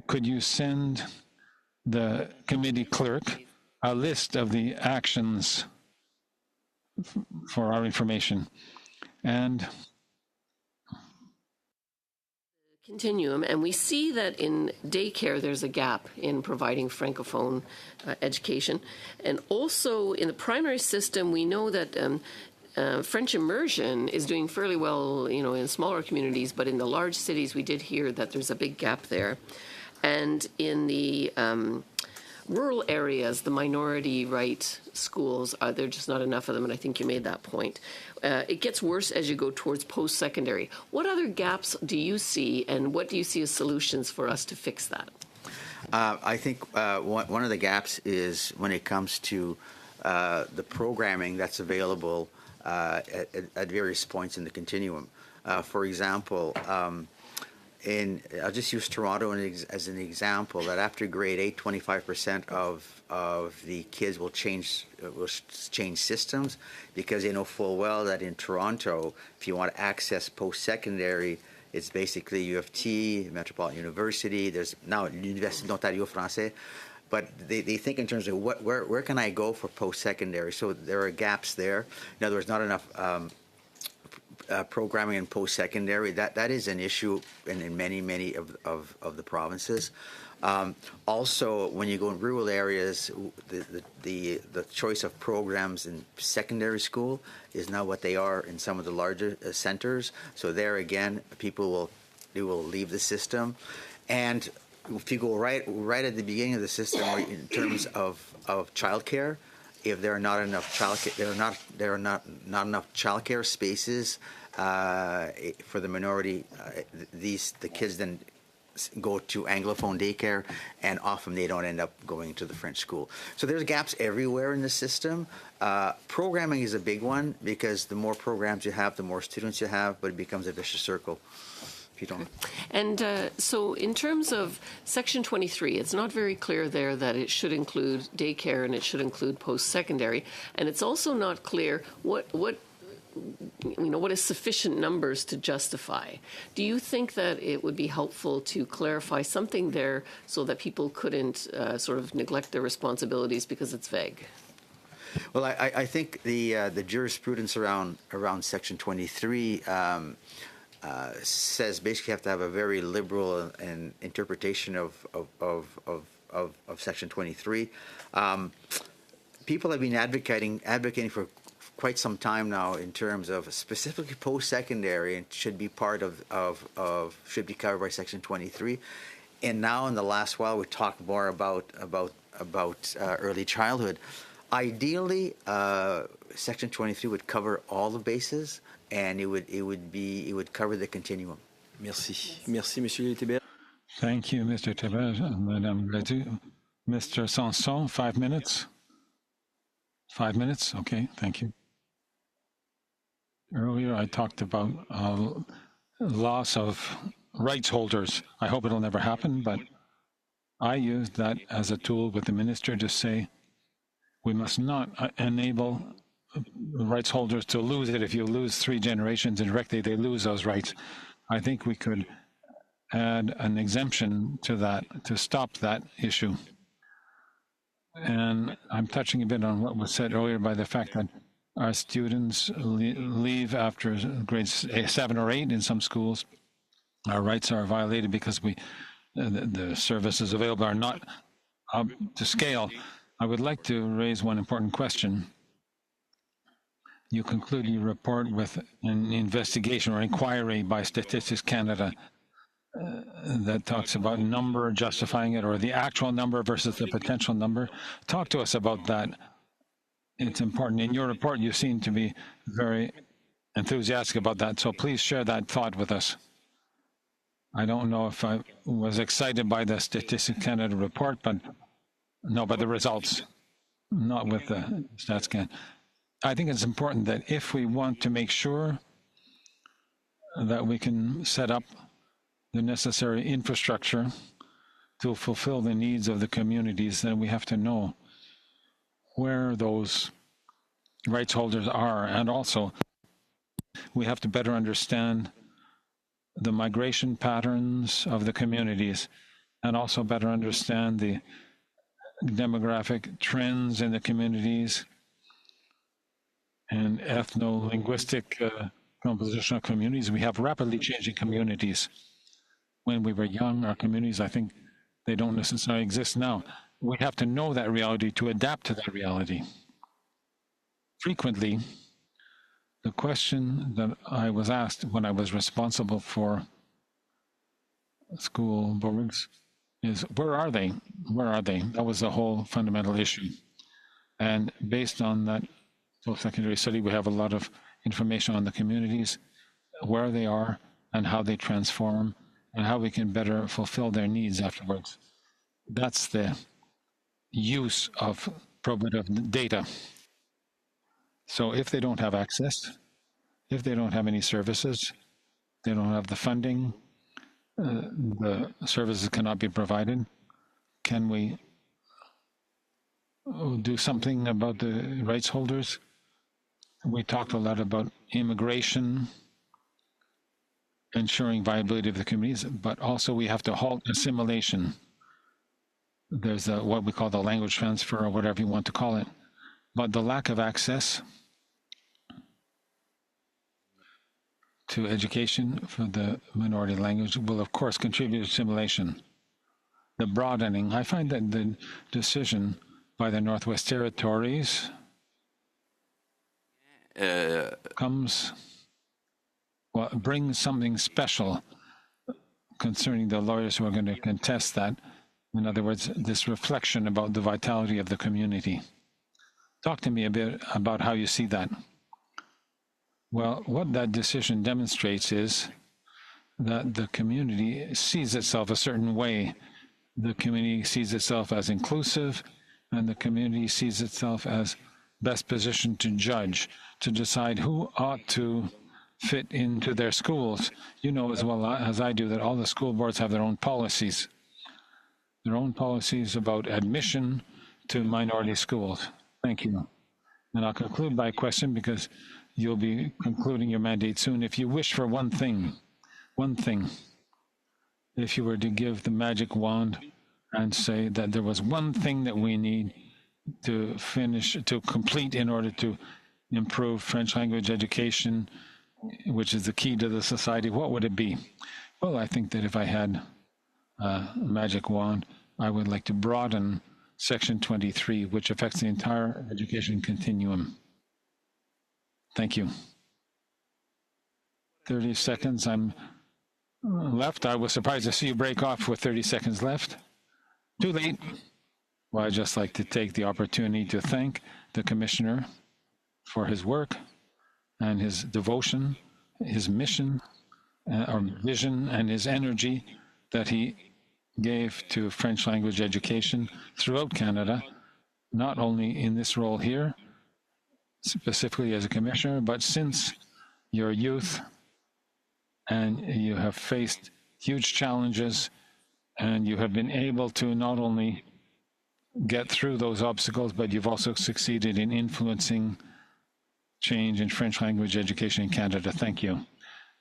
Could you send the committee clerk a list of the actions for our information? And continuum, and we see that in daycare there's a gap in providing Francophone education. And also in the primary system, we know that French immersion is doing fairly well, in smaller communities, but in the large cities we did hear that there's a big gap there. And in the rural areas, the minority right schools, there are just not enough of them, and I think you made that point. It gets worse as you go towards post-secondary. What other gaps do you see, and what do you see as solutions for us to fix that? I think one of the gaps is when it comes to the programming that's available at various points in the continuum. For example, I'll just use Toronto as an example, that after grade 8, 25% of the kids will change systems, because they know full well that in Toronto, if you want to access post-secondary, it's basically U of T, Metropolitan University, there's now L'Université d'Ontario Français, but they think in terms of where can I go for post-secondary? So there are gaps there. In other words, not enough programming in post-secondary. That is an issue in many of the provinces. Also, when you go in rural areas, the choice of programs in secondary school is not what they are in some of the larger centers. So there again, people will leave the system. And if you go right at the beginning of the system, in terms of childcare, if there are not enough there are not enough childcare spaces for the minority, the kids then go to Anglophone daycare, and often they don't end up going to the French school. So there's gaps everywhere in the system. Programming is a big one, because the more programs you have, the more students you have, but it becomes a vicious circle. And so in terms of Section 23, it's not very clear there that it should include daycare and it should include post-secondary. And it's also not clear what is sufficient numbers to justify. Do you think that it would be helpful to clarify something there so that people couldn't sort of neglect their responsibilities because it's vague? Well, I think the jurisprudence around Section 23 says basically you have to have a very liberal interpretation of Section 23. People have been advocating for quite some time now in terms of specifically post-secondary, and should be part should be covered by Section 23. And now in the last while we talk more about early childhood. Ideally, Section 23 would cover all the bases, and it would cover the continuum. Merci, Monsieur Théberge. thank you, Mr. Théberge and Madame Gladue. Mr. Sanson, 5 minutes. 5 minutes, okay, thank you. Earlier, I talked about loss of rights holders. I hope it'll never happen, but I used that as a tool with the minister to say we must not enable rights holders to lose it. If you lose 3 generations indirectly, they lose those rights. I think we could add an exemption to that to stop that issue. And I'm touching a bit on what was said earlier by the fact that our students leave after grades 7 or 8 in some schools. Our rights are violated because the services available are not up to scale. I would like to raise one important question. You conclude your report with an investigation or inquiry by Statistics Canada that talks about number justifying it, or the actual number versus the potential number. Talk to us about that. It's important. In your report, you seem to be very enthusiastic about that. So please share that thought with us. I don't know if I was excited by the Statistics Canada report, but no, by the results, not with the StatsCan. I think it's important that if we want to make sure that we can set up the necessary infrastructure to fulfill the needs of the communities, then we have to know where those rights holders are. And also, we have to better understand the migration patterns of the communities and also better understand the demographic trends in the communities and ethno-linguistic composition of communities. We have rapidly changing communities. When we were young, our communities, I think, they don't necessarily exist now. We have to know that reality to adapt to that reality. Frequently, the question that I was asked when I was responsible for school boards is, where are they? Where are they? That was the whole fundamental issue. And based on that post-secondary study, we have a lot of information on the communities, where they are and how they transform and how we can better fulfill their needs afterwards. That's the use of probative data. So if they don't have access, if they don't have any services, they don't have the funding, the services cannot be provided, can we do something about the rights holders? We talked a lot about immigration, ensuring viability of the communities, but also we have to halt assimilation. There's what we call the language transfer, or whatever you want to call it. But the lack of access to education for the minority language will, of course, contribute to assimilation. The broadening, I find that the decision by the Northwest Territories brings something special concerning the lawyers who are going to contest that. In other words, this reflection about the vitality of the community. Talk to me a bit about how you see that. Well, what that decision demonstrates is that the community sees itself a certain way. The community sees itself as inclusive, and the community sees itself as best positioned to judge, to decide who ought to fit into their schools. You know as well as I do that all the school boards have their own policies about admission to minority schools. Thank you. And I'll conclude by a question, because you'll be concluding your mandate soon. If you wish for one thing, if you were to give the magic wand and say that there was one thing that we need to complete in order to improve French language education, which is the key to the society, what would it be? Well, I think that if I had a magic wand, I would like to broaden Section 23, which affects the entire education continuum. Thank you. 30 seconds I'm left. I was surprised to see you break off with 30 seconds left. Too late. Well, I'd just like to take the opportunity to thank the Commissioner for his work and his devotion, his mission, or vision, and his energy that he gave to French language education throughout Canada, not only in this role here, specifically as a commissioner, but since your youth, and you have faced huge challenges, and you have been able to not only get through those obstacles, but you've also succeeded in influencing change in French language education in Canada. Thank you.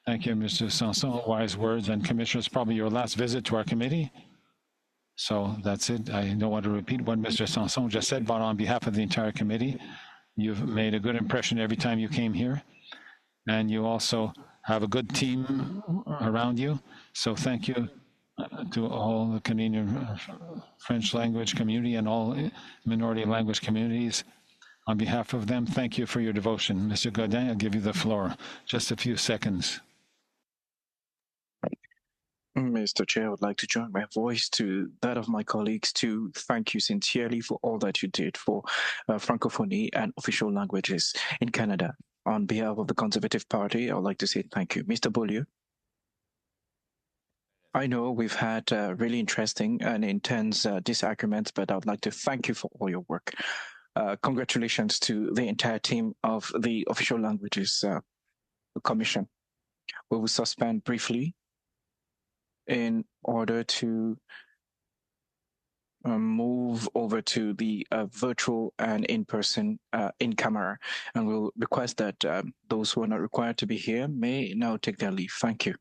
Thank you, Mr. Sanson. Wise words. And Commissioner, it's probably your last visit to our committee. So that's it. I don't want to repeat what Mr. Sanson just said, but on behalf of the entire committee, you've made a good impression every time you came here. And you also have a good team around you. So thank you to all the Canadian French language community and all minority language communities. On behalf of them, thank you for your devotion. Mr. Godin, I'll give you the floor. Just a few seconds. Mr. Chair, I would like to join my voice to that of my colleagues to thank you sincerely for all that you did for Francophonie and official languages in Canada. on behalf of the Conservative Party, I would like to say thank you. Mr. Beaulieu. I know we've had really interesting and intense disagreements, but I would like to thank you for all your work. Congratulations to the entire team of the Official Languages Commission. We will suspend briefly in order to move over to the virtual and in-person in-camera, and we'll request that those who are not required to be here may now take their leave. Thank you.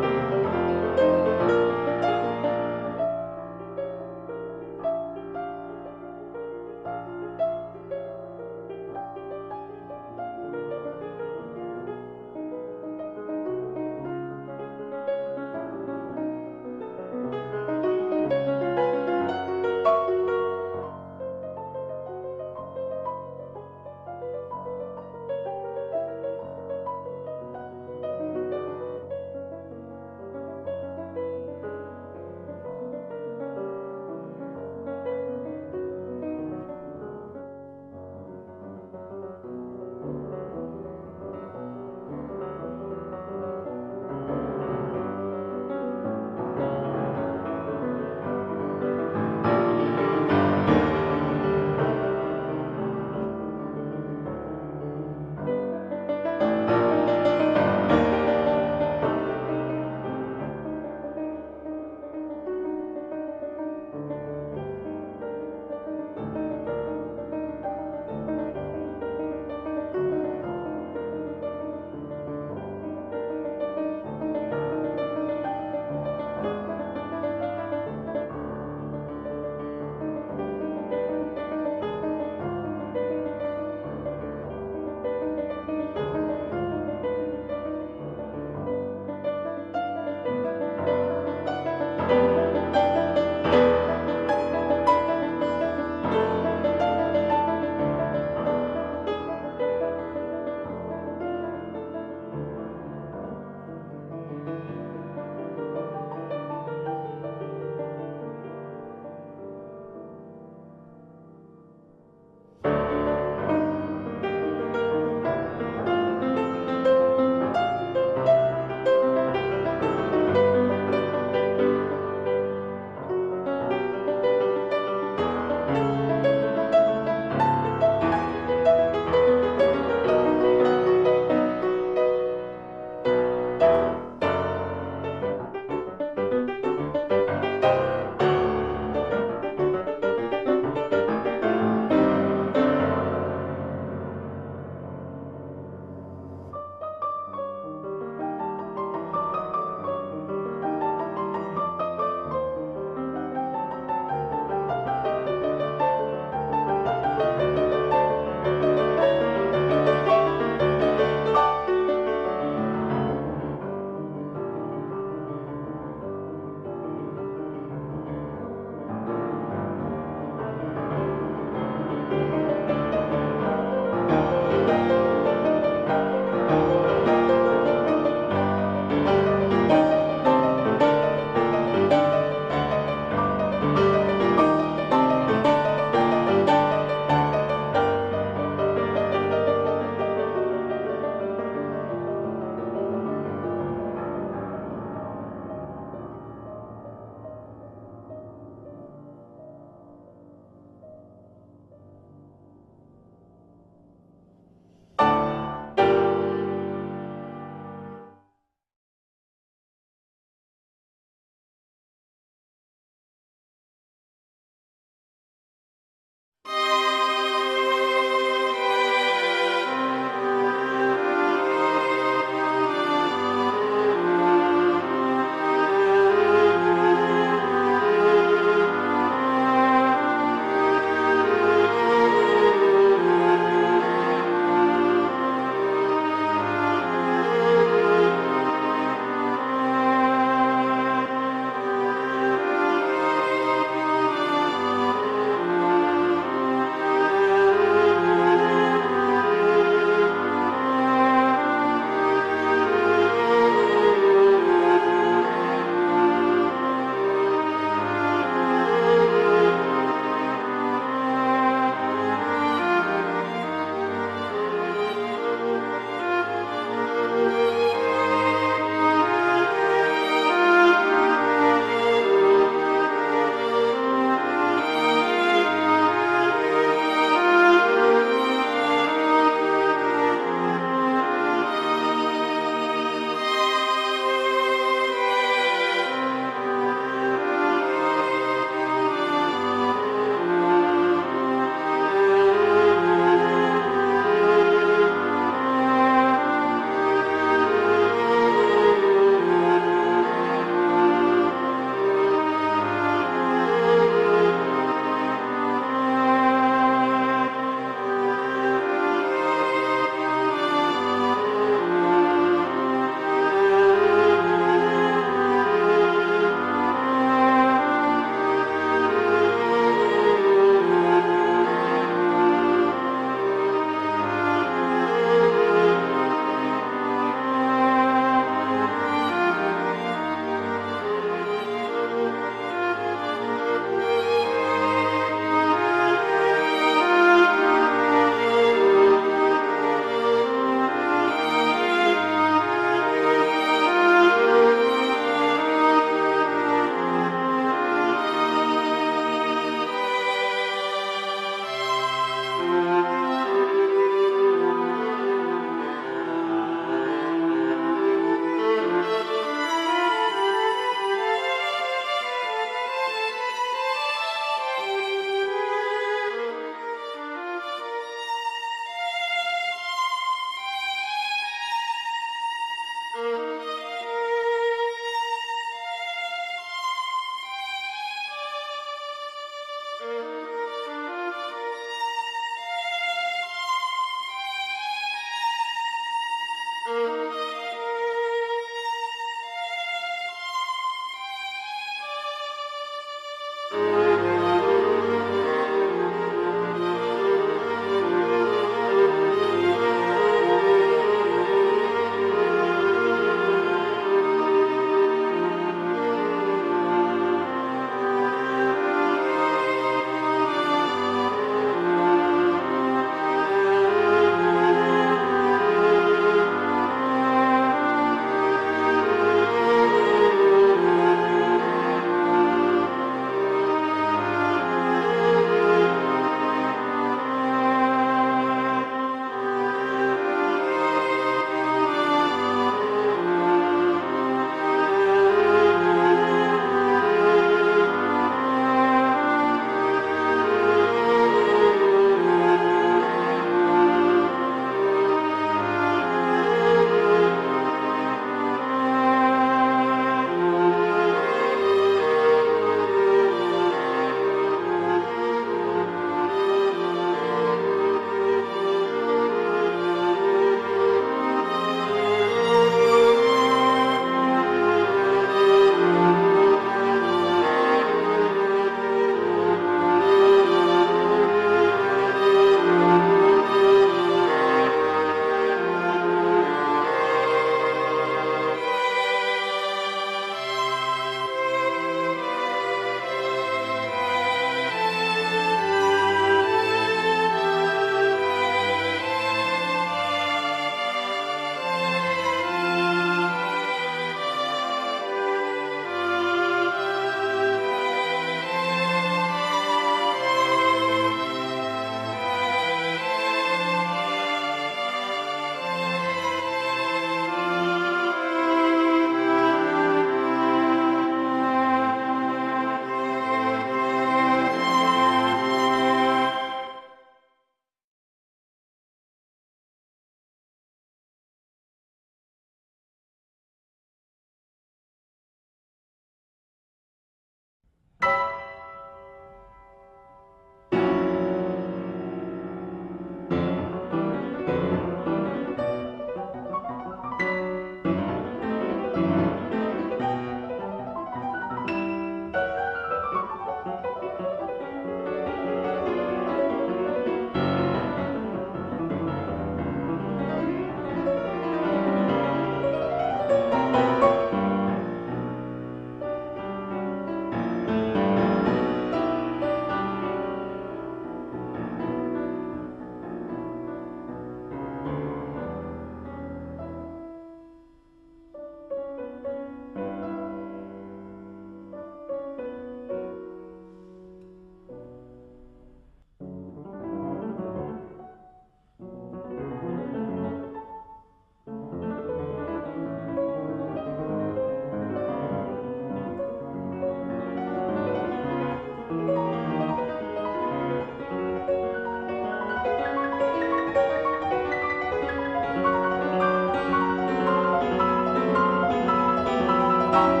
Bye.